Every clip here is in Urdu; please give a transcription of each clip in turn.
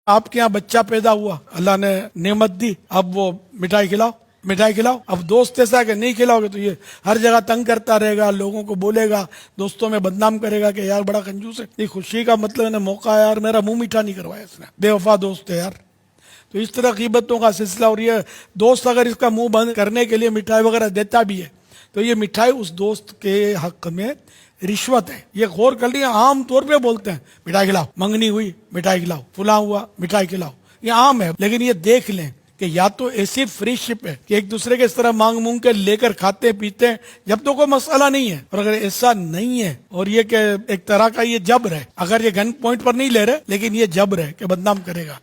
آپ کے یہاں بچہ پیدا ہوا، اللہ نے نعمت دی، اب وہ مٹھائی کھلاؤ مٹھائی کھلاؤ. اب دوست ایسا ہے کہ نہیں کھلاؤ گے تو یہ ہر جگہ تنگ کرتا رہے گا، لوگوں کو بولے گا، دوستوں میں بدنام کرے گا کہ یار بڑا کنجوس ہے. یہ خوشی کا مطلب نے موقع ہے یار، میرا منہ میٹھا نہیں کروایا اس نے، بے وفا دوست ہے یار. تو اس طرح غیبتوں کا سلسلہ. اور یہ دوست اگر اس کا منہ بند کرنے کے لیے مٹھائی وغیرہ دیتا بھی ہے تو یہ مٹھائی اس دوست کے حق میں رشوت ہے. یہ غور کر لیا، عام طور پہ بولتے ہیں مٹھائی کھلاؤ، منگنی ہوئی مٹھائی کھلاؤ، فلاں ہوا مٹھائی کھلاؤ، یہ عام ہے. لیکن یہ دیکھ لیں کہ یا تو ایسی فری شپ ہے کہ ایک دوسرے کے اس طرح مانگ مونگ کے لے کر کھاتے پیتے ہیں جب تو کوئی مسئلہ نہیں ہے، اور اگر ایسا نہیں ہے اور یہ کہ ایک طرح کا یہ جبر ہے، اگر یہ گن پوائنٹ پر نہیں لے رہے لیکن یہ جبر ہے کہ بدنام کرے گا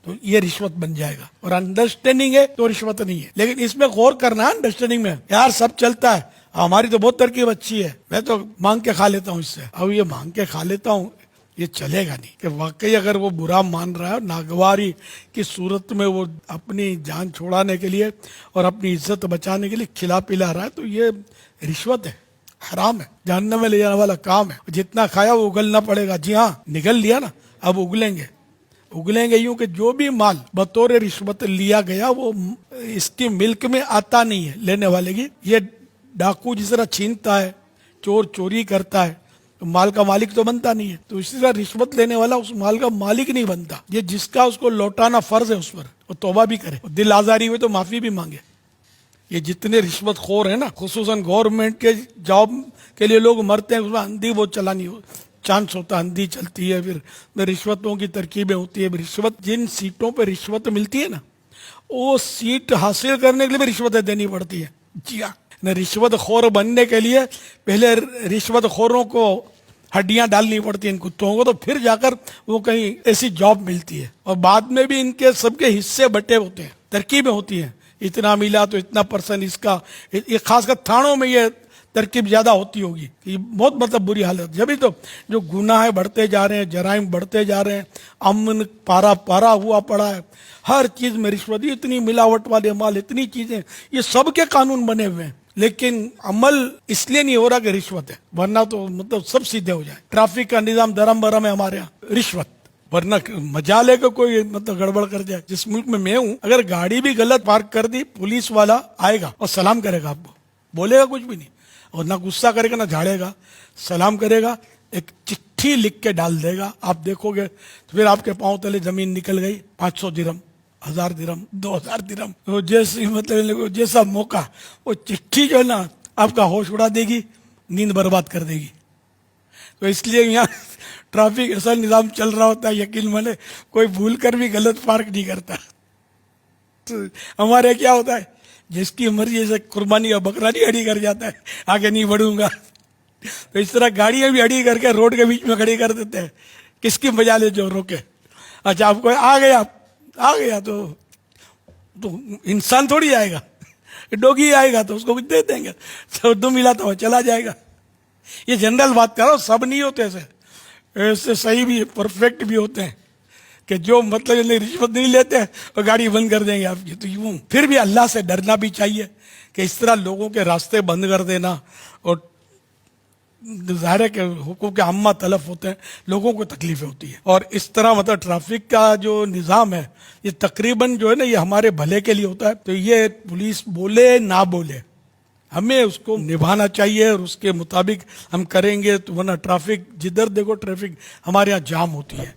تو یہ رشوت بن جائے گا. اور انڈرسٹینڈنگ ہے تو رشوت نہیں ہے. لیکن اس میں غور کرنا ہے انڈرسٹینڈنگ میں، یار سب چلتا ہے، ہماری تو بہت ترکیب اچھی ہے، میں تو مانگ کے کھا لیتا ہوں اس سے، اب یہ مانگ کے کھا لیتا ہوں یہ چلے گا نہیں. کہ واقعی اگر وہ برا مان رہا ہے، ناگواری کی صورت میں وہ اپنی جان چھوڑانے کے لیے اور اپنی عزت بچانے کے لیے کھلا پلا رہا ہے تو یہ رشوت ہے، حرام ہے، جہنم میں لے جانے والا کام ہے. جتنا کھایا وہ اگلنا پڑے گا. جی ہاں، نگل لیا نا، اب اگلیں گے یوں کہ جو بھی مال بطور رشوت لیا گیا وہ اس کی ملک میں آتا نہیں ہے لینے والے کی. یہ ڈاکو جس طرح چھینتا ہے، چور چوری کرتا ہے تو مال کا مالک تو بنتا نہیں ہے، تو اسی طرح رشوت لینے والا اس مال کا مالک نہیں بنتا. یہ جس کا اس کو لوٹانا فرض ہے اس پر وہ توبہ بھی کرے، دل آزاری ہوئے تو معافی بھی مانگے. یہ جتنے رشوت خور ہیں نا، خصوصاً گورنمنٹ کے جاب کے لیے لوگ مرتے ہیں، اس میں اندھی وہ چلانی ہو چانس ہوتا ہے، اندھی چلتی ہے، پھر رشوتوں کی ترکیبیں ہوتی ہے. رشوت جن سیٹوں پہ رشوت ملتی ہے نا، وہ سیٹ حاصل کرنے کے لیے بھی رشوتیں دینی پڑتی ہے. جی ہاں، رشوت خور بننے کے لیے پہلے رشوت خوروں کو ہڈیاں ڈالنی پڑتی ہیں ان کتوں کو، تو پھر جا کر وہ کہیں ایسی جاب ملتی ہے. اور بعد میں بھی ان کے سب کے حصے بٹے ہوتے ہیں، ترکیبیں ہوتی ہیں، اتنا ملا تو اتنا پرسن اس کا. یہ خاص کر تھانوں میں یہ ترکیب زیادہ ہوتی ہوگی. یہ بہت مطلب بری حالت. جبھی تو جو گناہ بڑھتے جا رہے ہیں، جرائم بڑھتے جا رہے ہیں، امن پارا پارا ہوا پڑا ہے، ہر چیز میں رشوت، اتنی ملاوٹ والے مال، اتنی چیزیں، یہ سب کے قانون بنے ہوئے ہیں لیکن عمل اس لیے نہیں ہو رہا کہ رشوت ہے، ورنہ تو مطلب سب سیدھے ہو جائے. ٹریفک کا نظام درم برم ہے ہمارے یہاں، رشوت، ورنہ مجالے کو کوئی مطلب گڑبڑ کر جائے. جس ملک میں ہوں، اگر گاڑی بھی غلط پارک کر دی، پولیس والا آئے گا اور سلام کرے گا، آپ کو بولے گا کچھ بھی نہیں، اور نہ غصہ کرے گا نہ جھاڑے گا، سلام کرے گا، ایک چٹھی لکھ کے ڈال دے گا. آپ دیکھو گے تو پھر آپ کے پاؤں تلے زمین نکل گئی. 500 درہم، 1000 درہم، 2000 درہم، جیسی مطلب جیسا موقع، وہ چٹھی جو ہے نا آپ کا ہوش اڑا دے گی، نیند برباد کر دے گی. تو اس لیے یہاں ٹریفک ایسا نظام چل رہا ہوتا ہے، یقین مانے کوئی بھول کر بھی غلط پارک نہیں کرتا. تو ہمارے کیا ہوتا ہے، جس کی مرضی سے قربانی کا بکرا نہیں اڑی کر جاتا ہے، آگے نہیں بڑھوں گا. تو اس طرح گاڑیاں بھی اڑی کر کے روڈ کے بیچ میں کھڑی کر دیتے ہیں. کس کی مجال ہے جو روکے؟ اچھا آپ کو آ گیا تو انسان تھوڑی آئے گا، ڈوگی آئے گا تو اس کو کچھ دے دیں گے، دو ملا تو وہ چلا جائے گا. یہ جنرل بات کر رہا ہوں، سب نہیں ہوتے ایسے صحیح بھی پرفیکٹ بھی ہوتے ہیں کہ جو مطلب رشوت نہیں لیتے اور گاڑی بند کر دیں گے آپ کی. تو یوں پھر بھی اللہ سے ڈرنا بھی چاہیے کہ اس طرح لوگوں کے راستے بند کر دینا، اور ظاہر ہے کہ حقوق عامہ تلف ہوتے ہیں، لوگوں کو تکلیفیں ہوتی ہیں. اور اس طرح مطلب ٹریفک کا جو نظام ہے یہ تقریباً جو ہے نا یہ ہمارے بھلے کے لیے ہوتا ہے. تو یہ پولیس بولے نہ بولے ہمیں اس کو نبھانا چاہیے، اور اس کے مطابق ہم کریں گے تو ورنہ ٹریفک جدھر دیکھو ٹریفک ہمارے یہاں جام ہوتی ہے.